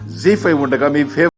జీ5 ఉండగా మీ ఫేవరెట్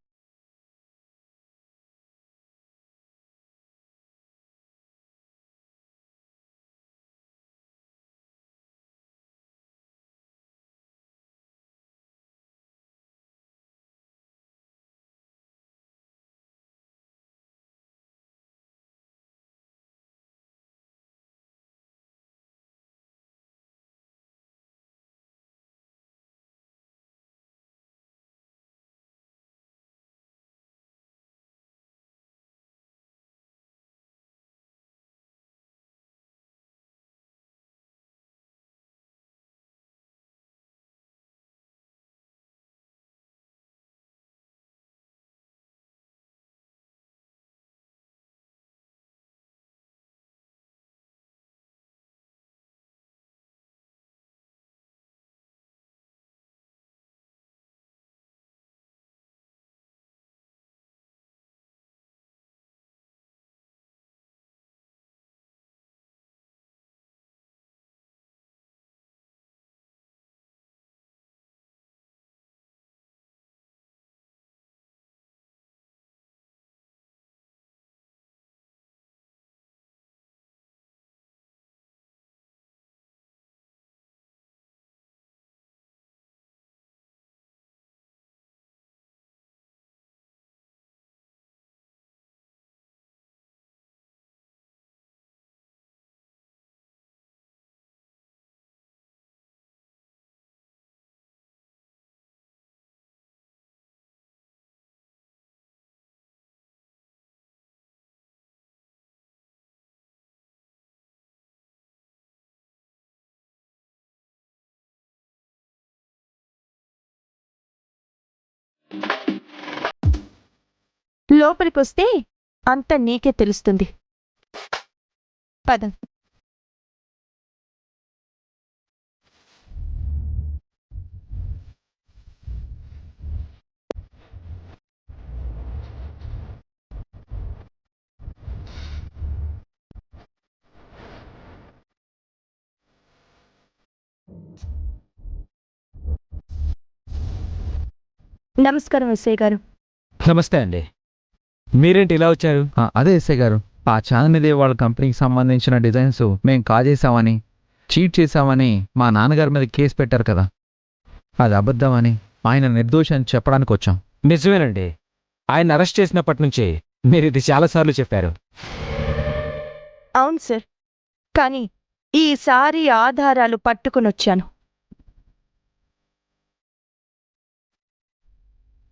లోపలికొస్తే అంత నీకే తెలుస్తుంది. పద. నమస్కారం ఎస్ఐ గారు. నమస్తే అండి. మీరేంటి ఇలా వచ్చారు? అదే ఎస్ఐ గారు, ఆ చాందినీ వాళ్ళ కంపెనీకి సంబంధించిన డిజైన్స్ మేము కాజేశామని, చీట్ చేశామని మా నాన్నగారి మీద కేసు పెట్టారు కదా, అది అబద్ధమని, ఆయన నిర్దోషి అని చెప్పడానికి వచ్చాం. నిజమేనండి. ఆయన అరెస్ట్ చేసినప్పటి నుంచి మీరు ఇది చాలాసార్లు చెప్పారు. అవును సార్, కానీ ఈసారి ఆధారాలు పట్టుకునొచ్చాను.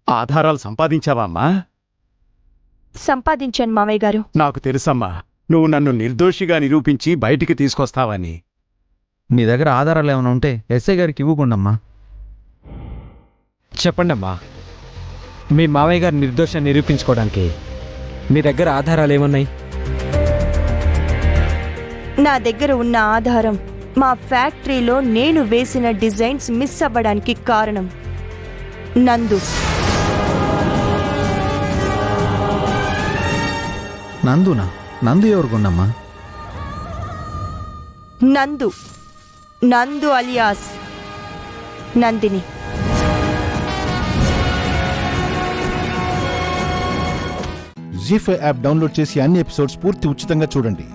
ఆధారాలు సంపాదించావా అమ్మా? సంపాదించాను మామయ్య గారు. నాకు తెలుసమ్మా, నువ్వు నన్ను నిర్దోషిగా నిరూపించి బయటికి తీసుకొస్తావని. మీ దగ్గర ఆధారాలు ఏమైనా ఉంటే ఎస్ఐ గారికి ఇవ్వకుండమ్మా. చెప్పండమ్మా, మీ మావయ్య గారు నిర్దోషాన్ని నిరూపించుకోవడానికి మీ దగ్గర ఆధారాలు ఏమున్నాయి? నా దగ్గర ఉన్న ఆధారం మా ఫ్యాక్టరీలో నేను వేసిన డిజైన్స్ మిస్ అవ్వడానికి కారణం నందు. నందునా? నందు ఎవరుకుండమ్మా? నందు అలియాస్ నందిని. జీ5 యాప్ డౌన్లోడ్ చేసి అన్ని ఎపిసోడ్స్ పూర్తి ఉచితంగా చూడండి.